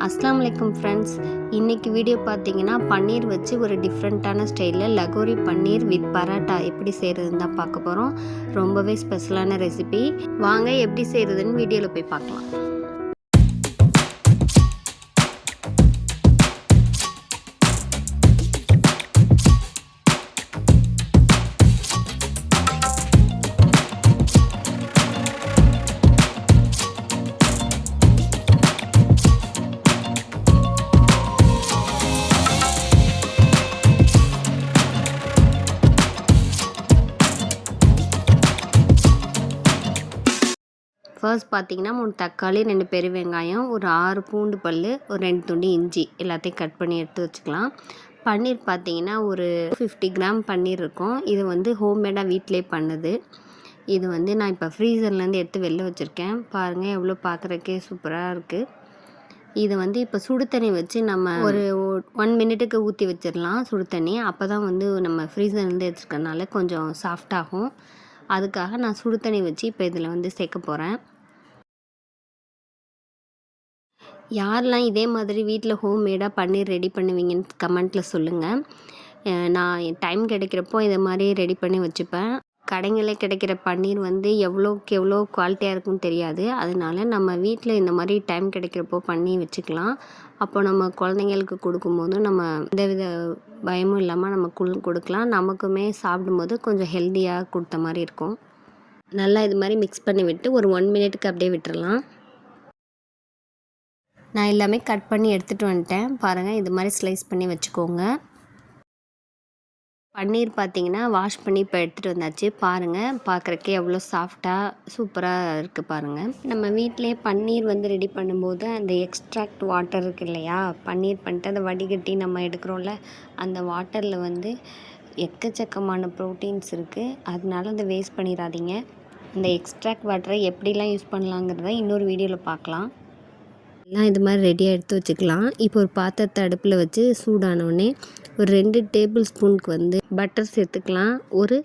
அஸ்ஸலாமு அலைக்கும் ஃப்ரெண்ட்ஸ். இன்றைக்கி வீடியோ பார்த்தீங்கன்னா பன்னீர் வச்சு ஒரு டிஃப்ரெண்ட்டான ஸ்டைலில் லகோரி பன்னீர் வித் பராட்டா எப்படி செய்கிறதுன்னு தான் பார்க்க போகிறோம். ரொம்பவே ஸ்பெஷலான ரெசிபி. வாங்க எப்படி செய்கிறதுன்னு வீடியோவில் போய் பார்க்கலாம். ஃபர்ஸ்ட் பார்த்தீங்கன்னா 3 தக்காளி, 2 பெரிய வெங்காயம், ஒரு 6 பூண்டு பல், ஒரு 2 துண்டு இஞ்சி எல்லாத்தையும் கட் பண்ணி எடுத்து வச்சுக்கலாம். பன்னீர் பார்த்தீங்கன்னா ஒரு 50 கிராம் பன்னீர் இருக்கும். இது வந்து ஹோம்மேடாக வீட்டிலே பண்ணுது. இது வந்து நான் இப்போ ஃப்ரீசர்லேருந்து எடுத்து வெளில வச்சுருக்கேன். பாருங்கள் எவ்வளோ பார்க்குறக்கே சூப்பராக இருக்குது. இதை வந்து இப்போ சுடு தண்ணி வச்சு நம்ம ஒரு 1 மினிட்டுக்கு ஊற்றி வச்சிடலாம் சுடு தண்ணி. அப்போ தான் வந்து நம்ம ஃப்ரீசர்லேருந்து எடுத்துருக்கனால கொஞ்சம் சாஃப்டாகும். அதுக்காக நான் சுடு தண்ணி வச்சு இப்போ இதில் வந்து சேர்க்க போகிறேன். யாரெல்லாம் இதே மாதிரி வீட்டில் ஹோம்மேடாக பன்னீர் ரெடி பண்ணுவீங்கன்னு கமெண்ட்டில் சொல்லுங்கள். நான் டைம் கிடைக்கிறப்போ இதை மாதிரி ரெடி பண்ணி வச்சுப்பேன். கடைங்களில் கிடைக்கிற பன்னீர் வந்து எவ்வளோக்கு எவ்வளோ குவாலிட்டியாக இருக்குன்னு தெரியாது. அதனால நம்ம வீட்டில் இந்த மாதிரி டைம் கிடைக்கிறப்போ பண்ணி வச்சுக்கலாம். அப்போ நம்ம குழந்தைங்களுக்கு கொடுக்கும்போதும் நம்ம எந்தவித பயமும் இல்லாமல் நம்ம கொடுக்கலாம். நமக்குமே சாப்பிடும்போது கொஞ்சம் ஹெல்த்தியாக கொடுத்த மாதிரி இருக்கும். நல்லா இது மாதிரி மிக்ஸ் பண்ணி விட்டு ஒரு 1 மினிட்டுக்கு அப்படியே விட்டுறலாம். நான் எல்லாமே கட் பண்ணி எடுத்துகிட்டு வந்துட்டேன். பாருங்கள் இது மாதிரி ஸ்லைஸ் பண்ணி வச்சுக்கோங்க. பன்னீர் பார்த்திங்கன்னா வாஷ் பண்ணி இப்போ எடுத்துகிட்டு வந்தாச்சு. பாருங்கள் பார்க்குறக்கே எவ்வளோ சாஃப்டாக சூப்பராக இருக்குது பாருங்கள். நம்ம வீட்டிலே பன்னீர் வந்து ரெடி பண்ணும்போது அந்த எக்ஸ்ட்ராக்ட் வாட்டர் இருக்குது இல்லையா, பன்னீர் பண்ணிட்டு அதை வடிகட்டி நம்ம எடுக்கிறோம்ல, அந்த வாட்டரில் வந்து எக்கச்சக்கமான ப்ரோட்டீன்ஸ் இருக்குது. அதனால அதை வேஸ்ட் பண்ணிடாதீங்க. இந்த எக்ஸ்ட்ராக்ட் வாட்டரை எப்படிலாம் யூஸ் பண்ணலாங்கிறத இன்னொரு வீடியோவில் பார்க்கலாம். எல்லாம் இது மாதிரி ரெடியாக எடுத்து வச்சுக்கலாம். இப்போ ஒரு பாத்திரத்தை அடுப்பில் வச்சு சூடானோடனே ஒரு 2 டேபிள் ஸ்பூனுக்கு வந்து பட்டர் சேர்த்துக்கலாம். ஒரு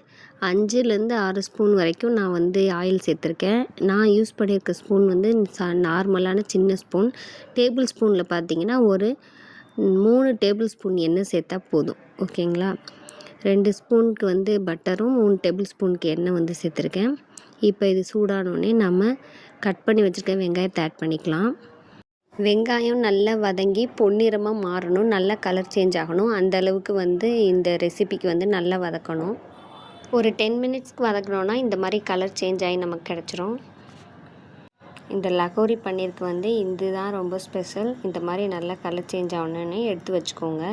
5லேருந்து 6 ஸ்பூன் வரைக்கும் நான் வந்து ஆயில் சேர்த்துருக்கேன். நான் யூஸ் பண்ணியிருக்க ஸ்பூன் வந்து நார்மலான சின்ன ஸ்பூன். டேபிள் ஸ்பூனில் பார்த்தீங்கன்னா ஒரு 3 டேபிள் ஸ்பூன் எண்ணெய் சேர்த்தா போதும். ஓகேங்களா? 2 ஸ்பூனுக்கு வந்து பட்டரும் 3 டேபிள் ஸ்பூனுக்கு எண்ணெய் வந்து சேர்த்துருக்கேன். இப்போ இது சூடானோடனே நம்ம கட் பண்ணி வச்சுருக்க வெங்காயத்தை ஆட் பண்ணிக்கலாம். வெங்காயம் நல்லா வதங்கி பொன்னிறமாக மாறணும், நல்லா கலர் சேஞ்ச் ஆகணும். அந்த அளவுக்கு வந்து இந்த ரெசிபிக்கு வந்து நல்லா வதக்கணும். ஒரு 10 மினிட்ஸ்க்கு வதக்கணுன்னா இந்த மாதிரி கலர் சேஞ்ச் ஆகி நமக்கு கிடச்சிரும். இந்த லகோரி பன்னீருக்கு வந்து இதுதான் ரொம்ப ஸ்பெஷல். இந்த மாதிரி நல்லா கலர் சேஞ்ச் ஆகணுன்னு எடுத்து வச்சுக்கோங்க.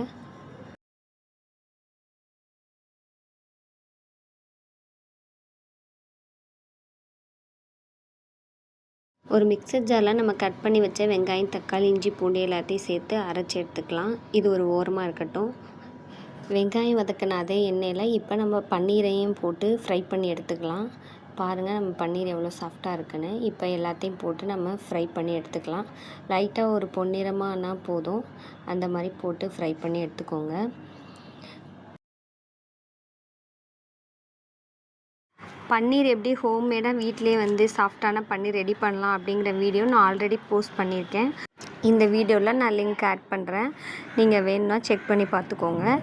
ஒரு மிக்சர் ஜாரில் நம்ம கட் பண்ணி வச்ச வெங்காயம், தக்காளி, இஞ்சி, பூண்டு எல்லாத்தையும் சேர்த்து அரைச்சி எடுத்துக்கலாம். இது ஒரு ஓரமாக இருக்கட்டும். வெங்காயம் வதக்கின அதே எண்ணெயில் இப்போ நம்ம பன்னீரையும் போட்டு ஃப்ரை பண்ணி எடுத்துக்கலாம். பாருங்கள் நம்ம பன்னீர் எவ்வளோ சாஃப்டாக இருக்குன்னு. இப்போ எல்லாத்தையும் போட்டு நம்ம ஃப்ரை பண்ணி எடுத்துக்கலாம். லைட்டாக ஒரு பொன்னிறமானா போதும், அந்த மாதிரி போட்டு ஃப்ரை பண்ணி எடுத்துக்கோங்க. பன்னீர் எப்படி ஹோம்மேடாக வீட்டிலே வந்து சாஃப்டான பன்னீர் ரெடி பண்ணலாம் அப்படிங்கிற வீடியோ நான் ஆல்ரெடி போஸ்ட் பண்ணியிருக்கேன். இந்த வீடியோவில் நான் லிங்க் ஆட் பண்ணுறேன். நீங்கள் வேணும்னா செக் பண்ணி பார்த்துக்கோங்க.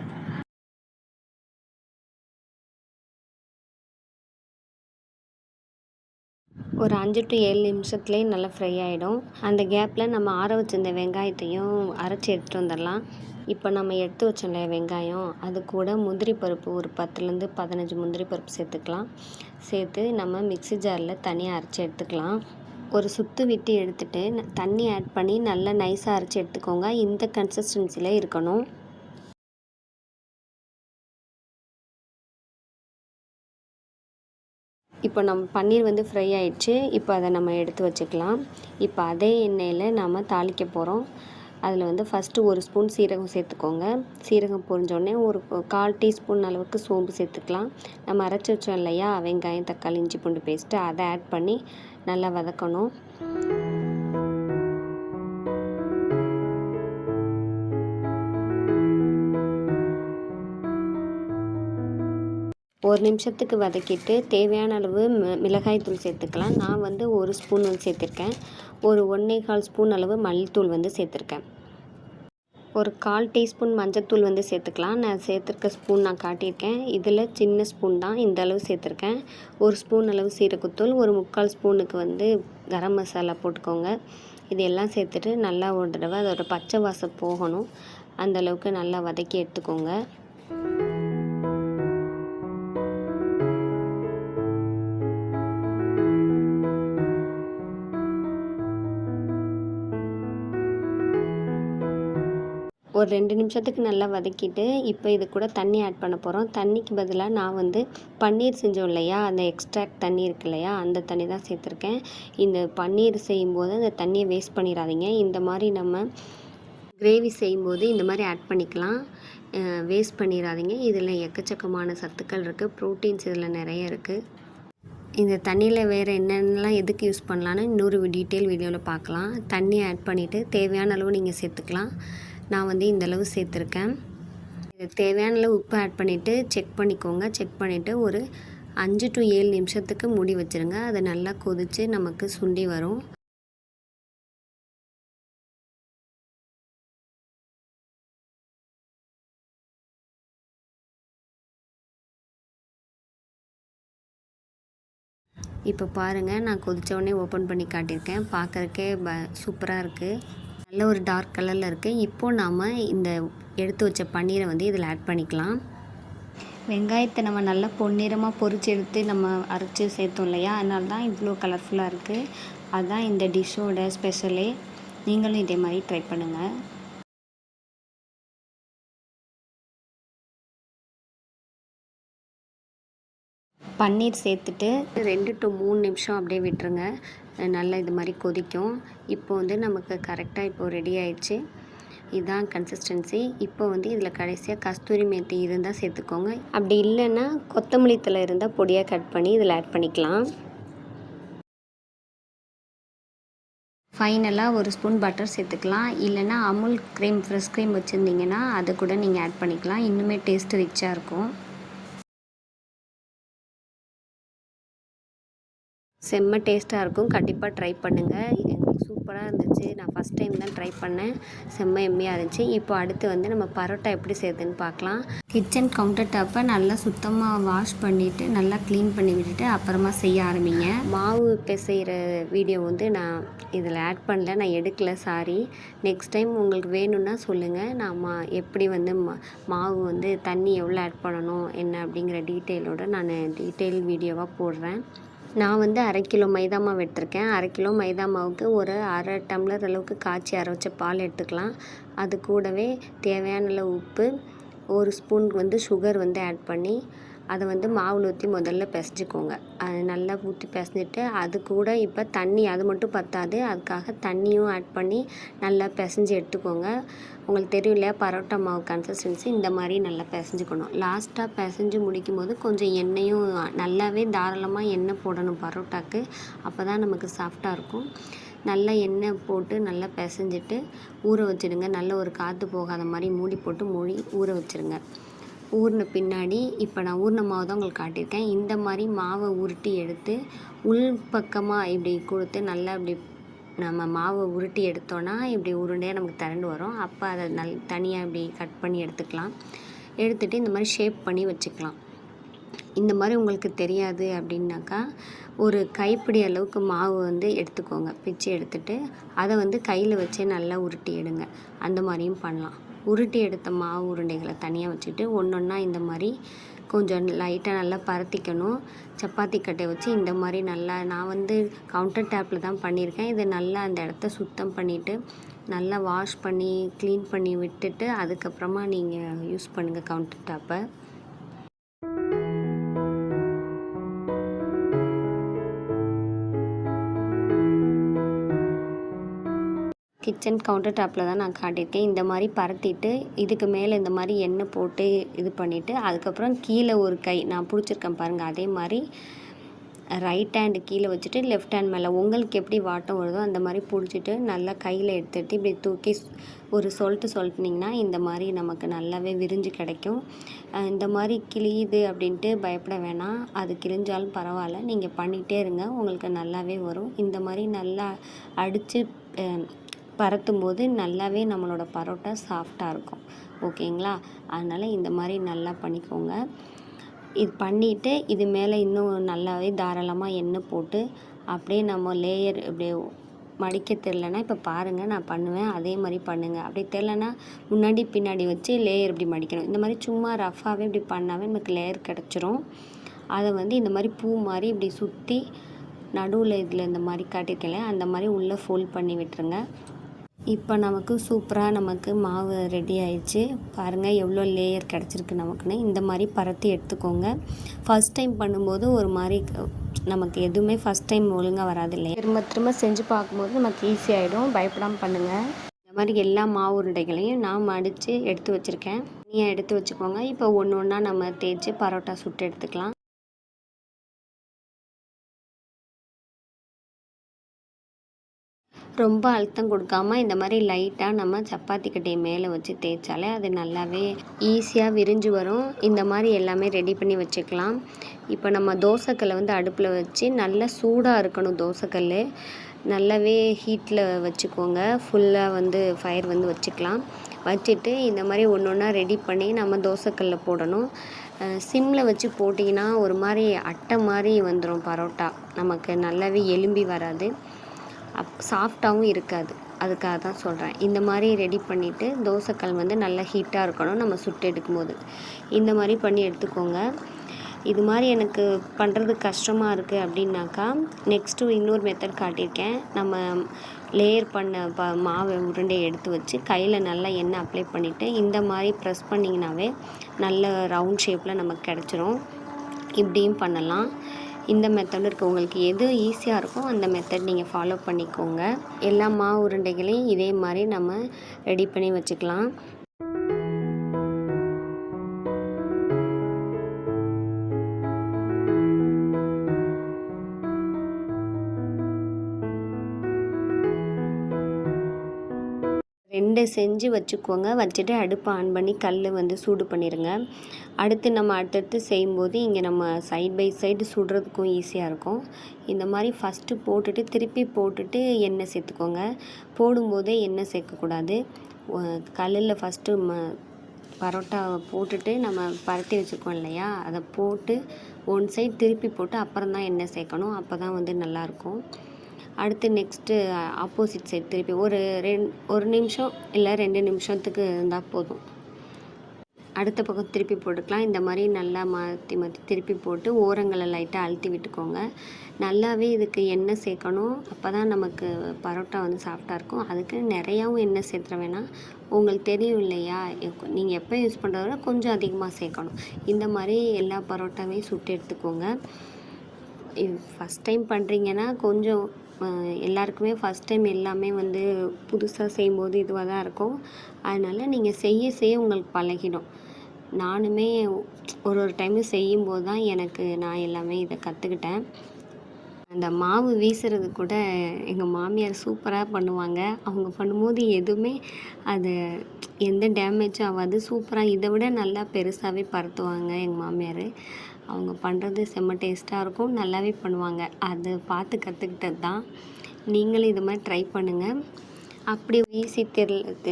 ஒரு 5 to 7 நிமிஷத்துலேயே நல்லா ஃப்ரை ஆகிடும். அந்த கேப்பில் நம்ம ஆற வச்சிருந்த வெங்காயத்தையும் அரைச்சி எடுத்துகிட்டு வந்துடலாம். இப்போ நம்ம எடுத்து வச்சோம்ல வெங்காயம், அது கூட முந்திரி பருப்பு ஒரு 10லேருந்து 15 முந்திரி பருப்பு சேர்த்துக்கலாம். சேர்த்து நம்ம மிக்ஸி ஜாரில் தனியாக அரைச்சி எடுத்துக்கலாம். ஒரு சுத்து விட்டு எடுத்துகிட்டு தண்ணி ஆட் பண்ணி நல்லா நைஸாக அரைச்சி எடுத்துக்கோங்க. இந்த கன்சிஸ்டன்சியில் இருக்கணும். இப்போ நம்ம பன்னீர் வந்து ஃப்ரை ஆகிடுச்சு. இப்போ அதை நம்ம எடுத்து வச்சுக்கலாம். இப்போ அதே எண்ணெயில் நம்ம தாளிக்க போகிறோம். அதில் வந்து ஃபஸ்ட்டு ஒரு ஸ்பூன் சீரகம் சேர்த்துக்கோங்க. சீரகம் பொரிஞ்சோடனே ஒரு 1/4 டீஸ்பூன் அளவுக்கு சோம்பு சேர்த்துக்கலாம். நம்ம அரைச்சி வச்சோம் இல்லையா வெங்காயம், தக்காளி, இஞ்சி, பூண்டு பேஸ்ட்டு, அதை ஆட் பண்ணி நல்லா வதக்கணும். 1 நிமிஷத்துக்கு வதக்கிட்டு தேவையான அளவு மிளகாய் தூள் சேர்த்துக்கலாம். நான் வந்து 1 ஸ்பூன் வந்து சேர்த்துருக்கேன். ஒரு 1 1/4 ஸ்பூன் அளவு மல்லித்தூள் வந்து சேர்த்துருக்கேன். ஒரு 1/4 டீஸ்பூன் மஞ்சத்தூள் வந்து சேர்த்துக்கலாம். நான் சேர்த்துருக்க ஸ்பூன் நான் காட்டியிருக்கேன். இதில் சின்ன ஸ்பூன் தான், இந்த அளவு சேர்த்துருக்கேன். 1 ஸ்பூன் அளவு சீரகத்தூள், ஒரு 3/4 ஸ்பூனுக்கு வந்து கரம் மசாலா போட்டுக்கோங்க. இது எல்லாம் சேர்த்துட்டு நல்லா ஒரு தடவை அதோட பச்சை வாசம் போகணும். அந்தளவுக்கு நல்லா வதக்கி எடுத்துக்கோங்க. ஒரு 2 நிமிஷத்துக்கு நல்லா வதக்கிட்டு இப்போ இது கூட தண்ணி ஆட் பண்ண போகிறோம். தண்ணிக்கு பதிலாக நான் வந்து பன்னீர் செஞ்சோம் இல்லையா, அந்த எக்ஸ்ட்ராக்ட் தண்ணி இருக்கு இல்லையா, அந்த தண்ணி தான் சேர்த்துருக்கேன். இந்த பன்னீர் செய்யும்போது அந்த தண்ணியை வேஸ்ட் பண்ணிடாதீங்க. இந்த மாதிரி நம்ம கிரேவி செய்யும்போது இந்த மாதிரி ஆட் பண்ணிக்கலாம். வேஸ்ட் பண்ணிடாதீங்க. இதில் எக்கச்சக்கமான சத்துக்கள் இருக்குது, ப்ரோட்டீன்ஸ் இதில் நிறைய இருக்குது. இந்த தண்ணியில் வேறு என்னென்னலாம் எதுக்கு யூஸ் பண்ணலான்னு இன்னொரு டீட்டெயில் வீடியோவில் பார்க்கலாம். தண்ணி ஆட் பண்ணிவிட்டு தேவையான அளவு நீங்கள் சேர்த்துக்கலாம். நான் வந்து இந்தளவு சேர்த்துருக்கேன். இது தேவையான அளவு உப்பு ஆட் பண்ணிவிட்டு செக் பண்ணிக்கோங்க. செக் பண்ணிவிட்டு ஒரு 5 to 7 நிமிஷத்துக்கு மூடி வச்சுருங்க. அது நல்லா கொதித்து நமக்கு சுண்டி வரும். இப்போ பாருங்கள், நான் கொதித்தோடனே ஓப்பன் பண்ணி காட்டியிருக்கேன். பார்க்குறக்கே சூப்பராக இருக்குது. நல்ல ஒரு டார்க் கலரில் இருக்குது. இப்போது நாம் இந்த எடுத்து வச்ச பன்னீரை வந்து இதில் ஆட் பண்ணிக்கலாம். வெங்காயத்தை நம்ம நல்லா பொன்னிறமாக பொரிச்சு எடுத்து நம்ம அரைச்சி சேர்த்தோம் இல்லையா, அதனால தான் இவ்வளோ கலர்ஃபுல்லாக இருக்குது. அதுதான் இந்த டிஷ்ஷோட ஸ்பெஷலே. நீங்களும் இதே மாதிரி ட்ரை பண்ணுங்கள். பன்னீர் சேர்த்துட்டு 2 to 3 நிமிஷம் அப்படியே விட்டுருங்க. நல்லா இது மாதிரி கொதிக்கும். இப்போ வந்து நமக்கு கரெக்டாக இப்போ ரெடி ஆயிடுச்சு. இதுதான் கன்சிஸ்டன்சி. இப்போ வந்து இதில் கடைசியாக கஸ்தூரி மேத்தி இருந்தால் சேர்த்துக்கோங்க. அப்படி இல்லைன்னா கொத்தமல்லி தழை இருந்தால் பொடியாக கட் பண்ணி இதில் ஆட் பண்ணிக்கலாம். ஃபைனலாக 1 ஸ்பூன் பட்டர் சேர்த்துக்கலாம். இல்லைன்னா அமுல் க்ரீம், ஃப்ரெஷ் க்ரீம் வச்சுருந்தீங்கன்னா அதை கூட நீங்கள் ஆட் பண்ணிக்கலாம். இன்னுமே டேஸ்ட் ரிச்சாக இருக்கும். செம்ம டேஸ்ட்டாக இருக்கும். கண்டிப்பாக ட்ரை பண்ணுங்கள். எங்களுக்கு சூப்பராக இருந்துச்சு. நான் ஃபஸ்ட் டைம் தான் ட்ரை பண்ணேன். செம்ம எம்மியாக இருந்துச்சு. இப்போ அடுத்து வந்து நம்ம பரோட்டா எப்படி செய்யுதுன்னு பார்க்கலாம். கிச்சன் கவுண்டர் டாப்பை நல்லா சுத்தமாக வாஷ் பண்ணிவிட்டு நல்லா க்ளீன் பண்ணி விட்டுட்டு அப்புறமா செய்ய ஆரம்பிங்க. மாவு பிசைகிற வீடியோ வந்து நான் இதில் ஆட் பண்ணல, நான் எடுக்கல, சாரி. நெக்ஸ்ட் டைம் உங்களுக்கு வேணும்னா சொல்லுங்கள். நான் எப்படி வந்து மாவு வந்து தண்ணி எவ்வளோ ஆட் பண்ணணும் என்ன அப்படிங்கிற டீட்டெயிலோடு நான் டீட்டெயில் வீடியோவாக போடுறேன். நான் வந்து 1/2 கிலோ மைதா மாவு எடுத்திருக்கேன். 1/2 கிலோ மைதா மாவுக்கு ஒரு 1/2 டம்ளர் அளவுக்கு காய்ச்சி அரைச்ச பால் எடுத்துக்கலாம். அது கூடவே தேவையான அளவு உப்பு, 1 ஸ்பூன் வந்து சுகர் வந்து ஆட் பண்ணி அதை வந்து மாவில் ஊற்றி முதல்ல பிசைஞ்சிக்கோங்க. அது நல்லா ஊற்றி பிசைஞ்சிட்டு அது கூட இப்போ தண்ணி, அது மட்டும் பத்தாது, அதுக்காக தண்ணியும் ஆட் பண்ணி நல்லா பிசைஞ்சு எடுத்துக்கோங்க. உங்களுக்கு தெரியும் இல்லையா, பரோட்டா மாவு கன்சிஸ்டன்சி இந்த மாதிரி நல்லா பிசைஞ்சுக்கணும். லாஸ்ட்டாக பிசைஞ்சு முடிக்கும் போது கொஞ்சம் எண்ணெயும் நல்லாவே தாராளமாக எண்ணெய் போடணும் பரோட்டாக்கு. அப்போ தான் நமக்கு சாஃப்டாக இருக்கும். நல்லா எண்ணெய் போட்டு நல்லா பிசைஞ்சிட்டு ஊற வச்சுடுங்க. நல்ல ஒரு காற்று போகாத மாதிரி மூடி போட்டு ஊற வச்சுருங்க. ஊறின பின்னாடி இப்போ நான் ஊறின மாவு தான் உங்களுக்கு காட்டியிருக்கேன். இந்த மாதிரி மாவை உருட்டி எடுத்து உள் பக்கமாக இப்படி கொடுத்து நல்லா இப்படி நம்ம மாவை உருட்டி எடுத்தோன்னா இப்படி உருண்டையாக நமக்கு திரண்டு வரும். அப்போ அதை தனியாக இப்படி கட் பண்ணி எடுத்துக்கலாம். எடுத்துகிட்டு இந்த மாதிரி ஷேப் பண்ணி வச்சுக்கலாம். இந்த மாதிரி உங்களுக்கு தெரியாது அப்படின்னாக்கா ஒரு கைப்பிடி அளவுக்கு மாவு வந்து எடுத்துக்கோங்க. பிச்சு எடுத்துகிட்டு அதை வந்து கையில் வச்சே நல்லா உருட்டி எடுங்க. அந்த மாதிரியும் பண்ணலாம். உருட்டி எடுத்த மாவு உருண்டைகளை தனியாக வச்சுட்டு ஒன்றா இந்த மாதிரி கொஞ்சம் லைட்டாக நல்லா பரத்திக்கணும். சப்பாத்தி கட்டை வச்சு இந்த மாதிரி நல்லா, நான் வந்து கவுண்டர் டாப்பில் தான் பண்ணியிருக்கேன். இதை நல்லா அந்த இடத்த சுத்தம் பண்ணிவிட்டு நல்லா வாஷ் பண்ணி க்ளீன் பண்ணி விட்டுட்டு அதுக்கப்புறமா நீங்கள் யூஸ் பண்ணுங்கள் கவுண்டர் டாப்பை. கிச்சன் கவுண்டர் டாப்பில் தான் நான் காட்டியிருக்கேன். இந்த மாதிரி பரத்திட்டு இதுக்கு மேலே இந்த மாதிரி எண்ணெய் போட்டு இது பண்ணிவிட்டு அதுக்கப்புறம் கீழே ஒரு கை நான் பிடிச்சிருக்கேன் பாருங்கள், அதே மாதிரி ரைட் ஹேண்டு கீழே வச்சுட்டு லெஃப்ட் ஹேண்ட் மேலே உங்களுக்கு எப்படி வாட்டம் வருதோ அந்த மாதிரி பிடிச்சிட்டு நல்லா கையில் எடுத்துகிட்டு இப்படி தூக்கி ஒரு சொல்லிட்டிங்கன்னா இந்த மாதிரி நமக்கு நல்லாவே விரிஞ்சு கிடைக்கும். இந்த மாதிரி கிழியுது அப்படின்ட்டு பயப்பட வேணாம். அது கிழிஞ்சாலும் பரவாயில்ல, நீங்கள் பண்ணிகிட்டே இருங்க, உங்களுக்கு நல்லாவே வரும். இந்த மாதிரி நல்லா அடித்து பரத்தும் போது நல்லாவே நம்மளோட பரோட்டா சாஃப்டாக இருக்கும். ஓகேங்களா? அதனால் இந்த மாதிரி நல்லா பண்ணிக்கோங்க. இது பண்ணிவிட்டு இது மேலே இன்னும் நல்லாவே தாராளமாக எண்ணெய் போட்டு அப்படியே நம்ம லேயர் இப்படியே மடிக்க தெரிலனா இப்போ பாருங்கள் நான் பண்ணுவேன், அதே மாதிரி பண்ணுங்கள். அப்படி தெரிலனா முன்னாடி பின்னாடி வச்சு லேயர் இப்படி மடிக்கணும். இந்த மாதிரி சும்மா ரஃபாகவே இப்படி பண்ணாவே நமக்கு லேயர் கிடச்சிரும். அதை இந்த மாதிரி பூ மாதிரி இப்படி சுற்றி நடுவில் இதில் இந்த மாதிரி காட்டியிருக்கேன் அந்த மாதிரி உள்ளே ஃபோல்ட் பண்ணி விட்டுருங்க. இப்போ நமக்கு சூப்பராக நமக்கு மாவு ரெடி ஆயிடுச்சு. பாருங்கள் எவ்வளோ லேயர் கிடச்சிருக்கு நமக்குன்னு. இந்த மாதிரி பரத்தி எடுத்துக்கோங்க. ஃபஸ்ட் டைம் பண்ணும்போது ஒரு மாதிரி நமக்கு எதுவுமே ஃபஸ்ட் டைம் ஒழுங்காக வராது இல்லையா, திரும்ப திரும்ப செஞ்சு பார்க்கும்போது நமக்கு ஈஸியாகிடும். பயப்படாமல் பண்ணுங்கள். இந்த மாதிரி எல்லா மாவு உருண்டைகளையும் நான் மடித்து எடுத்து வச்சுருக்கேன். நீங்கள் எடுத்து வச்சுக்கோங்க. இப்போ ஒன்று ஒன்றா நம்ம தேய்ச்சி பரோட்டா சுட்டு எடுத்துக்கலாம். ரொம்ப அழுத்தம் கொடுக்காம இந்த மாதிரி லைட்டாக நம்ம சப்பாத்தி கட்டையை மேலே வச்சு தேய்ச்சாலே அது நல்லாவே ஈஸியாக விரிஞ்சு வரும். இந்த மாதிரி எல்லாமே ரெடி பண்ணி வச்சுக்கலாம். இப்போ நம்ம தோசைக்கல்லை அடுப்பில் வச்சு நல்லா சூடாக இருக்கணும். தோசைக்கல் நல்லாவே ஹீட்டில் வச்சுக்கோங்க. ஃபுல்லாக ஃபயர் வச்சுக்கலாம். வச்சுட்டு இந்த மாதிரி ஒன்று ஒன்றா ரெடி பண்ணி நம்ம தோசைக்கல்ல போடணும். சிம்மில் வச்சு போட்டிங்கன்னா ஒரு மாதிரி அட்டை மாதிரி வந்துடும் பரோட்டா. நமக்கு நல்லாவே எலும்பி வராது, சாஃப்டாகவும் இருக்காது. அதுக்காக தான் சொல்கிறேன். இந்த மாதிரி ரெடி பண்ணிவிட்டு தோசைக்கல் நல்லா ஹீட்டாக இருக்கணும் நம்ம சுட்டு எடுக்கும்போது. இந்த மாதிரி பண்ணி எடுத்துக்கோங்க. இது மாதிரி எனக்கு பண்ணுறது கஷ்டமாக இருக்குது அப்படின்னாக்கா நெக்ஸ்ட்டு இன்னொரு மெத்தட் காட்டியிருக்கேன். நம்ம லேயர் பண்ண மாவை உருண்டையை எடுத்து வச்சு கையில் நல்லா எண்ணெய் அப்ளை பண்ணிவிட்டு இந்த மாதிரி ப்ரெஸ் பண்ணிங்கனாவே நல்ல ரவுண்ட் ஷேப்பில் நமக்கு கிடச்சிரும். இப்படியும் பண்ணலாம். இந்த மெத்தடும் இருக்குது. உங்களுக்கு எது ஈஸியாக இருக்கோ அந்த மெத்தட் நீங்கள் ஃபாலோ பண்ணிக்கோங்க. எல்லா மாவு உருண்டைகளையும் இதே மாதிரி நம்ம ரெடி பண்ணி வச்சுக்கலாம். செஞ்சு வச்சுக்கோங்க. வச்சுட்டு அடுப்பை ஆன் பண்ணி கல் சூடு பண்ணிடுங்க. அடுத்தடுத்து செய்யும்போது இங்கே நம்ம சைட் பை சைடு சுடுறதுக்கும் ஈஸியாக இருக்கும். இந்த மாதிரி ஃபஸ்ட்டு போட்டுட்டு திருப்பி போட்டுட்டு எண்ணெய் சேர்த்துக்கோங்க. போடும்போதே எண்ணெய் சேர்க்கக்கூடாது. கல்லில் ஃபஸ்ட்டு பரோட்டா போட்டுட்டு நம்ம பரட்டி வச்சுருக்கோம் இல்லையா, அதை போட்டு ஒன் சைடு திருப்பி போட்டு அப்புறம் தான் எண்ணெய் சேர்க்கணும். அப்போ தான் நல்லாயிருக்கும். அடுத்து நெக்ஸ்ட்டு ஆப்போசிட் சைடு திருப்பி ஒரு நிமிஷம் இல்லை 2 நிமிஷத்துக்கு இருந்தால் போதும். அடுத்த பக்கம் திருப்பி போட்டுக்கலாம். இந்த மாதிரி நல்லா மாற்றி திருப்பி போட்டு ஓரங்களை லைட்டாக அழுத்தி விட்டுக்கோங்க. நல்லாவே இதுக்கு எண்ணெய் சேர்க்கணும். அப்போ தான் நமக்கு பரோட்டா சாஃப்டாக இருக்கும். அதுக்கு நிறையாவும் எண்ணெய் சேர்த்துற வேணாம். உங்களுக்கு தெரியும் இல்லையா, நீங்கள் எப்போ யூஸ் பண்ணுறத கொஞ்சம் அதிகமாக சேர்க்கணும். இந்த மாதிரி எல்லா பரோட்டாவையும் சுட்டு எடுத்துக்கோங்க. ஃபஸ்ட் டைம் பண்ணுறீங்கன்னா கொஞ்சம் எல்லாருக்குமே ஃபஸ்ட் டைம் எல்லாமே புதுசாக செய்யும்போது இதுவாக தான் இருக்கும். அதனால் நீங்கள் செய்ய உங்களுக்கு பழகிடும். நானுமே ஒரு டைமு செய்யும்போது தான் நான் எல்லாமே இதை கற்றுக்கிட்டேன். அந்த மாவு வீசுறது கூட எங்கள் மாமியார் சூப்பராக பண்ணுவாங்க. அவங்க பண்ணும்போது எதுவுமே அது எந்த டேமேஜும் ஆகாது. சூப்பராக இதை விட நல்லா பெருசாகவே பரத்துவாங்க எங்கள் மாமியார். அவங்க பண்ணுறது செம்ம டேஸ்ட்டாக இருக்கும். நல்லாவே பண்ணுவாங்க. அதை பார்த்து கற்றுக்கிட்டது தான். நீங்களும் இது மாதிரி ட்ரை பண்ணுங்கள். அப்படி வீசி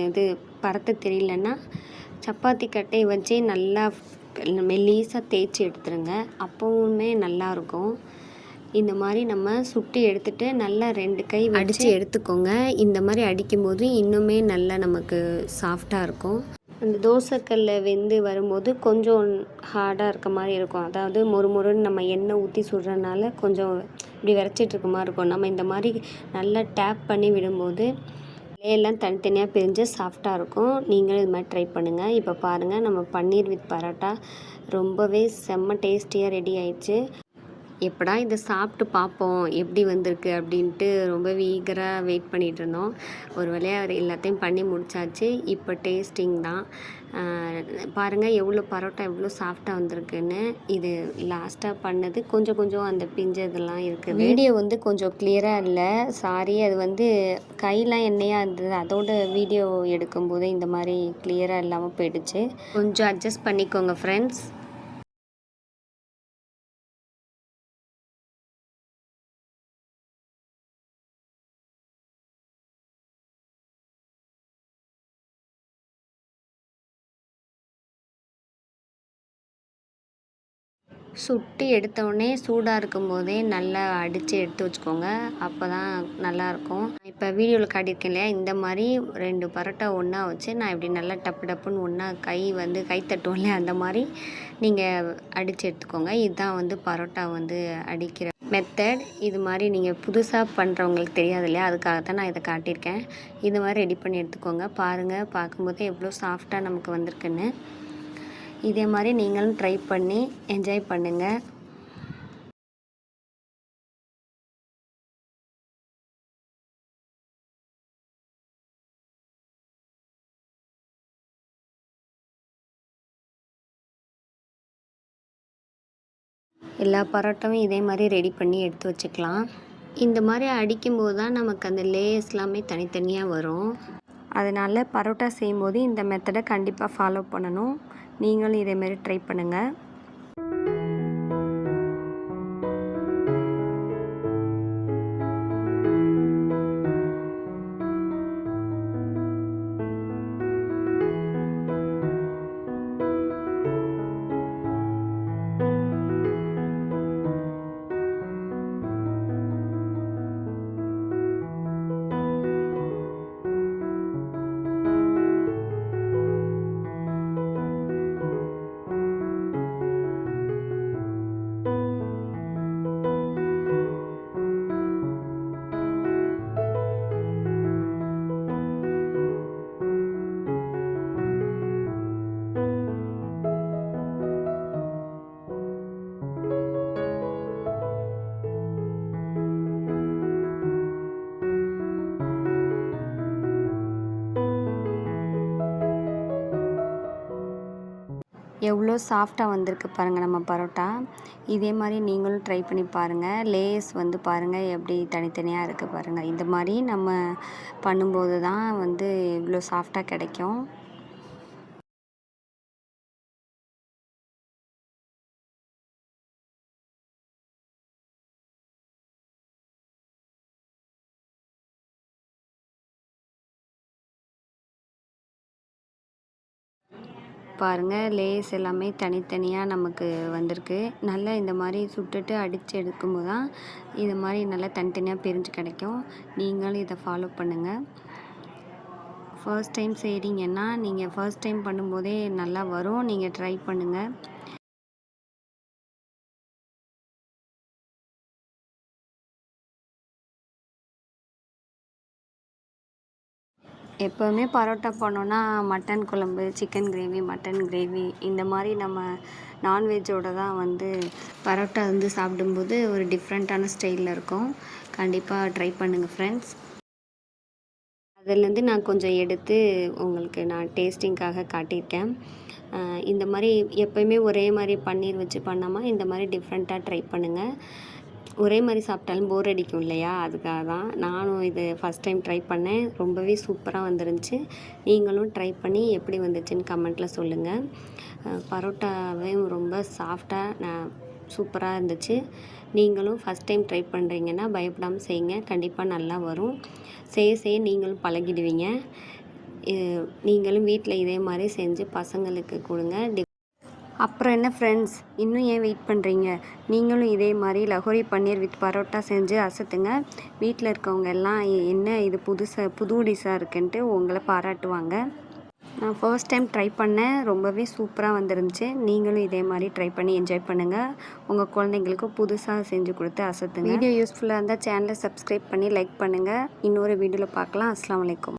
இது பரத்த தெரியலன்னா சப்பாத்தி கட்டையை வச்சே நல்லா மெல்லிசாக தேய்ச்சி எடுத்துருங்க. அப்போவுமே நல்லாயிருக்கும். இந்த மாதிரி நம்ம சுட்டி எடுத்துகிட்டு நல்லா 2 கை அடித்து எடுத்துக்கோங்க. இந்த மாதிரி அடிக்கும்போது இன்னுமே நல்லா நமக்கு சாஃப்டாக இருக்கும். அந்த தோசைக்கல்ல வரும்போது கொஞ்சம் ஹார்டாக இருக்க மாதிரி இருக்கும். அதாவது மொறுன்னு நம்ம எண்ணெய் ஊற்றி சுடுறதுனால கொஞ்சம் இப்படி விரைச்சிட்டு இருக்க மாதிரி இருக்கும். நம்ம இந்த மாதிரி நல்லா டேப் பண்ணி விடும்போது எல்லாம் தனித்தனியாக பிரிஞ்சு சாஃப்டாக இருக்கும். நீங்களும் இது மாதிரி ட்ரை பண்ணுங்கள். இப்போ பாருங்கள், நம்ம பன்னீர் வித் பரோட்டா ரொம்பவே செம்ம டேஸ்டியாக ரெடி ஆயிடுச்சு. எப்படா இதை சாப்பிட்டு பார்ப்போம் எப்படி வந்திருக்கு அப்படின்ட்டு ரொம்ப ஈகராக வெயிட் பண்ணிகிட்டு இருந்தோம். ஒரு வழியாக எல்லாத்தையும் பண்ணி முடிச்சாச்சு. இப்போ டேஸ்டிங் தான். பாருங்கள் எவ்வளோ பரோட்டா எவ்வளோ சாஃப்டாக வந்திருக்குன்னு. இது லாஸ்ட்டாக பண்ணது கொஞ்சம் கொஞ்சம் அந்த பிஞ்சு இதெல்லாம் இருக்குது. வீடியோ வந்து கொஞ்சம் கிளியராக இல்லை, சாரி. அது வந்து கையெலாம் எண்ணெயாக இருந்தது, அதோட வீடியோ எடுக்கும்போது இந்த மாதிரி கிளியராக இல்லாமல் போயிடுச்சு. கொஞ்சம் அட்ஜஸ்ட் பண்ணிக்கோங்க ஃப்ரெண்ட்ஸ். சுட்டு எடுத்தோடனே சூடாக இருக்கும்போதே நல்லா அடித்து எடுத்து வச்சுக்கோங்க, அப்போ தான் நல்லாயிருக்கும். இப்போ வீடியோவில் காட்டியிருக்கேன் இல்லையா, இந்த மாதிரி 2 பரோட்டா ஒன்றா வச்சு நான் இப்படி நல்லா டப்பு டப்புன்னு ஒன்றா கை தட்டுவோம் இல்லையா, அந்த மாதிரி நீங்கள் அடித்து எடுத்துக்கோங்க. இதுதான் வந்து பரோட்டா வந்து அடிக்கிற மெத்தட். இது மாதிரி நீங்கள் புதுசாக பண்ணுறவங்களுக்கு தெரியாது இல்லையா, அதுக்காக தான் நான் இதை காட்டியிருக்கேன். இது மாதிரி ரெடி பண்ணி எடுத்துக்கோங்க. பாருங்கள், பார்க்கும்போது எவ்வளோ சாஃப்டாக நமக்கு வந்திருக்குன்னு. இதே மாதிரி நீங்களும் ட்ரை பண்ணி என்ஜாய் பண்ணுங்கள். எல்லா பரோட்டாவும் இதே மாதிரி ரெடி பண்ணி எடுத்து வச்சுக்கலாம். இந்த மாதிரி அடிக்கும்போது தான் நமக்கு அந்த லேயர்ஸ் எல்லாமே தனித்தனியாக வரும். அதனால் பரோட்டா செய்யும்போது இந்த மெத்தடை கண்டிப்பாக ஃபாலோ பண்ணணும். நீங்களும் இதேமாரி ட்ரை பண்ணுங்கள். எவ்வளோ சாஃப்டாக வந்திருக்கு பாருங்கள் நம்ம பரோட்டா. இதே மாதிரி நீங்களும் ட்ரை பண்ணி பாருங்கள். லேயர்ஸ் வந்து பாருங்கள் எப்படி தனித்தனியாக இருக்குது பாருங்கள். இந்த மாதிரி நம்ம பண்ணும்போது தான் வந்து இவ்வளோ சாஃப்டாக கிடைக்கும். பாருங்கள், லேஸ் எல்லாமே தனித்தனியாக நமக்கு வந்திருக்கு. நல்லா இந்த மாதிரி சுட்டுட்டு அடித்து எடுக்கும்போது தான் இது மாதிரி நல்லா தனித்தனியாக பிரிஞ்சு கிடைக்கும். நீங்களும் இதை ஃபாலோ பண்ணுங்கள். ஃபர்ஸ்ட் டைம் செய்கிறீங்கன்னா நீங்கள் ஃபர்ஸ்ட் டைம் பண்ணும்போதே நல்லா வரும். நீங்கள் ட்ரை பண்ணுங்கள். எப்போவுமே பரோட்டா பண்ணோன்னா மட்டன் குழம்பு, சிக்கன் கிரேவி, மட்டன் கிரேவி இந்த மாதிரி நம்ம நான்வெஜ்ஜோடு தான் வந்து பரோட்டா வந்து சாப்பிடும்போது ஒரு டிஃப்ரெண்ட்டான ஸ்டைலில் இருக்கும். கண்டிப்பாக ட்ரை பண்ணுங்கள் ஃப்ரெண்ட்ஸ். அதுலேருந்து நான் கொஞ்சம் எடுத்து உங்களுக்கு நான் டேஸ்டிங்காக காட்டியிருக்கேன். இந்த மாதிரி எப்போயுமே ஒரே மாதிரி பன்னீர் வச்சு பண்ணாமல் இந்த மாதிரி டிஃப்ரெண்ட்டாக ட்ரை பண்ணுங்கள். ஒரே மாதிரி சாப்பிட்டாலும் போர் அடிக்கும் இல்லையா, அதுக்காக தான் நானும் இது ஃபஸ்ட் டைம் ட்ரை பண்ணேன். ரொம்பவே சூப்பராக வந்துருந்துச்சு. நீங்களும் ட்ரை பண்ணி எப்படி வந்துச்சுன்னு கமெண்ட்டில் சொல்லுங்கள். பரோட்டாவே ரொம்ப சாஃப்டாக சூப்பராக இருந்துச்சு. நீங்களும் ஃபஸ்ட் டைம் ட்ரை பண்ணுறீங்கன்னா பயப்படாமல் செய்யுங்க, கண்டிப்பாக நல்லா வரும். செய்ய நீங்களும் பழகிடுவீங்க. நீங்களும் வீட்டில் இதே மாதிரி செஞ்சு பசங்களுக்கு கொடுங்க. அப்புறம் என்ன ஃப்ரெண்ட்ஸ், இன்னும் ஏன் வெயிட் பண்ணுறீங்க? நீங்களும் இதே மாதிரி லஹோரி பன்னீர் வித் பரோட்டா செஞ்சு அசத்துங்க. வீட்டில் இருக்கவங்க எல்லாம் என்ன இது புது டிஷ்ஷாக இருக்குன்ட்டு உங்களை பாராட்டுவாங்க. நான் ஃபர்ஸ்ட் டைம் ட்ரை பண்ணேன், ரொம்பவே சூப்பராக வந்துருந்துச்சு. நீங்களும் இதே மாதிரி ட்ரை பண்ணி என்ஜாய் பண்ணுங்கள். உங்கள் குழந்தைங்களுக்கு புதுசாக செஞ்சு கொடுத்து அசத்துங்க. வீடியோ யூஸ்ஃபுல்லாக இருந்தால் சேனலை சப்ஸ்கிரைப் பண்ணி லைக் பண்ணுங்கள். இன்னொரு வீடியோவில் பார்க்கலாம். அஸ்ஸலாமு அலைக்கும்.